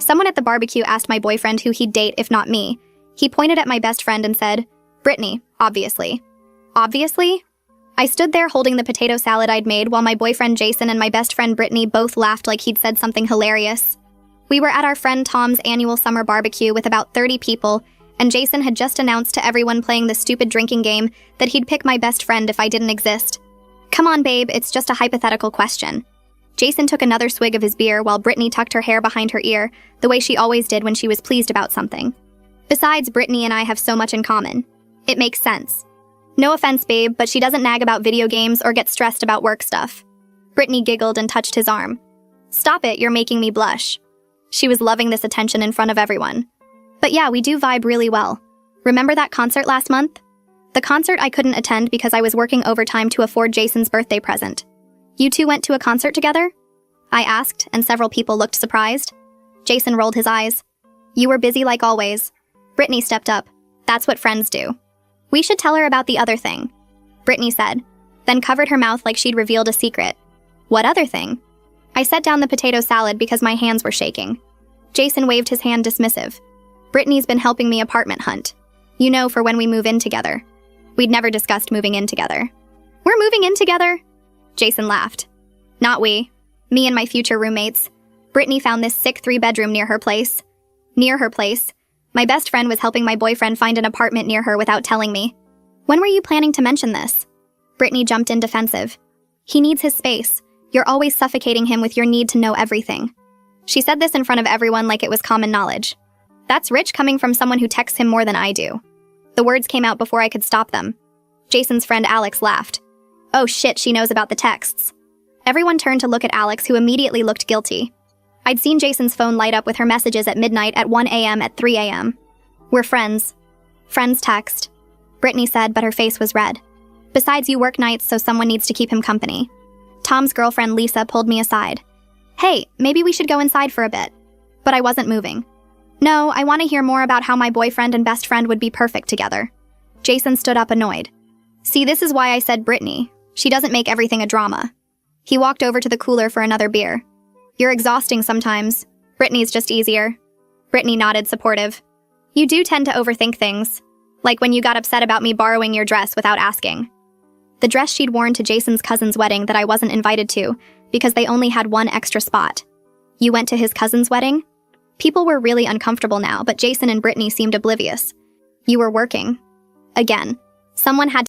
Someone at the barbecue asked my boyfriend who he'd date if not me. He pointed at my best friend and said, "Brittany, obviously." Obviously? I stood there holding the potato salad I'd made while my boyfriend Jason and my best friend Brittany both laughed like he'd said something hilarious. We were at our friend Tom's annual summer barbecue with about 30 people, and Jason had just announced to everyone playing the stupid drinking game that he'd pick my best friend if I didn't exist. Come on, babe, it's just a hypothetical question. Jason took another swig of his beer while Brittany tucked her hair behind her ear, the way she always did when she was pleased about something. Besides, Brittany and I have so much in common. It makes sense. No offense, babe, but she doesn't nag about video games or get stressed about work stuff. Brittany giggled and touched his arm. Stop it, you're making me blush. She was loving this attention in front of everyone. But yeah, we do vibe really well. Remember that concert last month? The concert I couldn't attend because I was working overtime to afford Jason's birthday present. You two went to a concert together? I asked, and several people looked surprised. Jason rolled his eyes. You were busy like always. Brittany stepped up. That's what friends do. We should tell her about the other thing, Brittany said, then covered her mouth like she'd revealed a secret. What other thing? I set down the potato salad because my hands were shaking. Jason waved his hand dismissive. Brittany's been helping me apartment hunt. You know, for when we move in together. We'd never discussed moving in together. We're moving in together? Jason laughed. Not we. Me and my future roommates. Brittany found this sick 3-bedroom near her place. Near her place. My best friend was helping my boyfriend find an apartment near her without telling me. When were you planning to mention this? Brittany jumped in defensive. He needs his space. You're always suffocating him with your need to know everything. She said this in front of everyone like it was common knowledge. That's rich coming from someone who texts him more than I do. The words came out before I could stop them. Jason's friend Alex laughed. Oh shit, she knows about the texts. Everyone turned to look at Alex, who immediately looked guilty. I'd seen Jason's phone light up with her messages at midnight, at 1 a.m., at 3 a.m. We're friends. Friends text. Brittany said, but her face was red. Besides, you work nights, so someone needs to keep him company. Tom's girlfriend Lisa pulled me aside. Hey, maybe we should go inside for a bit. But I wasn't moving. No, I want to hear more about how my boyfriend and best friend would be perfect together. Jason stood up annoyed. See, this is why I said Brittany. She doesn't make everything a drama. He walked over to the cooler for another beer. You're exhausting sometimes. Brittany's just easier. Brittany nodded, supportive. You do tend to overthink things. Like when you got upset about me borrowing your dress without asking. The dress she'd worn to Jason's cousin's wedding that I wasn't invited to, because they only had one extra spot. You went to his cousin's wedding? People were really uncomfortable now, but Jason and Brittany seemed oblivious. You were working. Again. Someone had